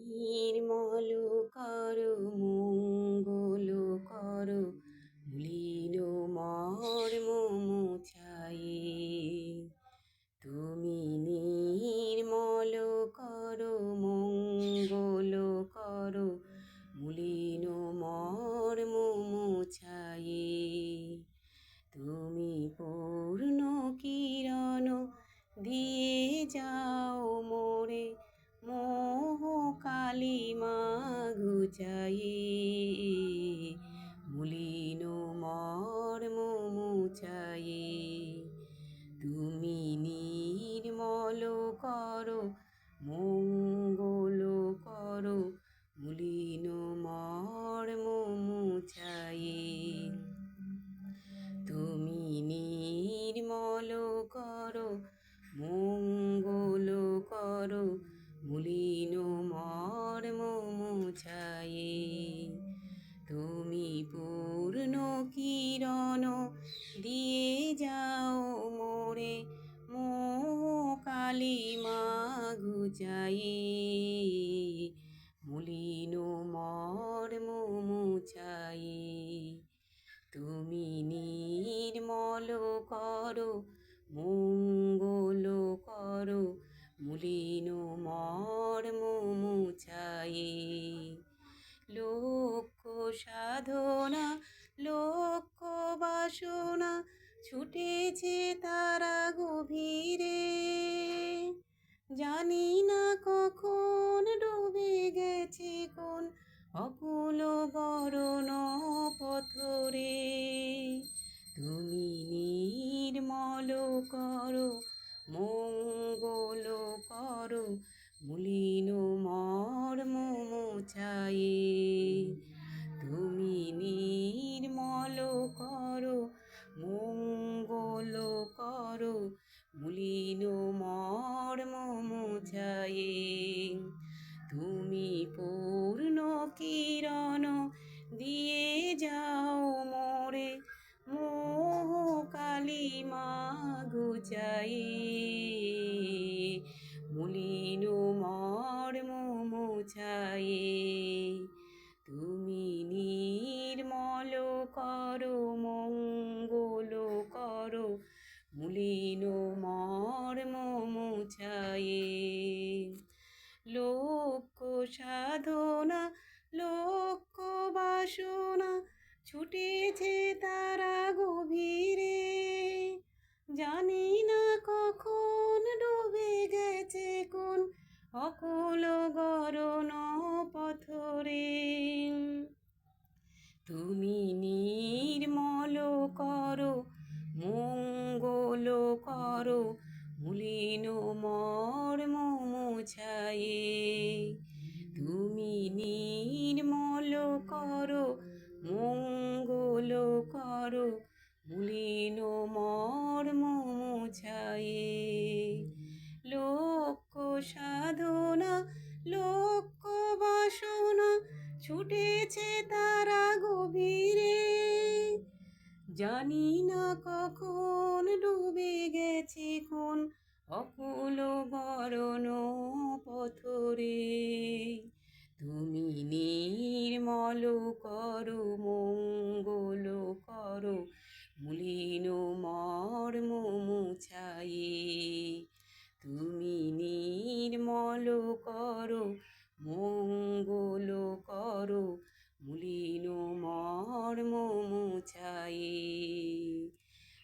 নির্মল করো মঙ্গল করো মলিন মর্ম মুছায়ে। তুমি নির্মল করো মঙ্গল করো মলিন মর্ম মুছায়ে। তুমি পূর্ণ কিরণ দিয়ে যাও মোরে মোহ কালিমা ঘুচায়ে। মলিন মর্ম মুছায়ে। তুমি নির্মল করো মঙ্গল করো মলিন মর্ম মুছায়ে। তুমি নির্মল করো মঙ্গল করো মলিন মর্ম মুছায়ে। তুমি পূর্ণ কিরণ দিয়ে যাও মোরে মোহ কালিমা ঘুচায়ে। মলিন মর্ম মুছায়ে। তুমি নির্মল করো মঙ্গল করো মলিন মর্ম মুছায়ে। লক্ষ সাধনা লক্ষ বাসনা ছুটেছে তারা গভীরে। জানি না কখন ডুবে গেছে কোন অকুল গরণ পথরে। তুমি নির্মল করো মঙ্গল করো মলিন মর্ম মুছায়ে। তুমি নির্মল করো মঙ্গল করো মলিন মর্ম মুছায়ে। তুমি পূর্ণ কিরণ দিয়ে যাও মোরে মোহ কালিমা ঘুচায়ে। মলিন মর্ম মুছায়ে। তুমি নির্মল করো মঙ্গল করো মলিন মর্ম মুছায়ে। লক্ষ সাধনা লক্ষ বাসনা ছুটেছে তারা গভীরে। জানি না কখন ডুবে গেছে কোন অকুল গরণ পথরে। তুমি নির্মল করো মঙ্গল করো মলিন মর্ম মুছায়ে। তুমি নির্মল করো মঙ্গল করো মলিন মর্ম মুছায়ে। লক্ষ সাধনা লক্ষ বাসনা ছুটেছে তারা গভীরে। জানি না কখন ডুবে গেছে কোন অকুল গরণ পথরে। তুমি নির্মল করো মঙ্গল করো মলিন মর্ম মুছায়ে। তুমি নির্মল করো মঙ্গল করো মলিন মর্ম মুছায়ে।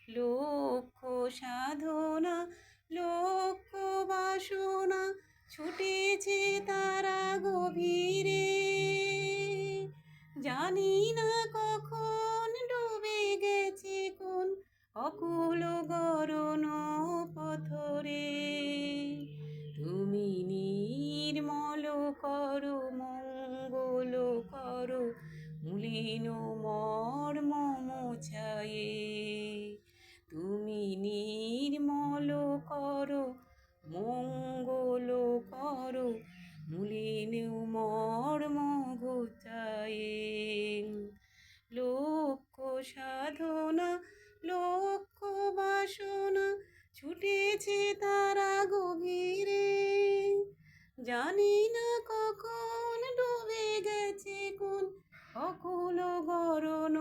লক্ষ সাধনা লক্ষ বাসনা ছুটেছে তারা গভীরে। জানি না কখন ডুবে গেছে কোন অকুল গরণ পথরে। তুমি নির্মল করো মঙ্গল করো মলিন মর্ম মুছায়ে। তুমি নির্মল করো মঙ্গল করো মলিন মর্ম ঘুচায়ে। লক্ষ সাধনা লক্ষ বাসনা ছুটেছে তারা গভীরে। জানি না কখন ডুবে গেছে কোন অকুল গরণ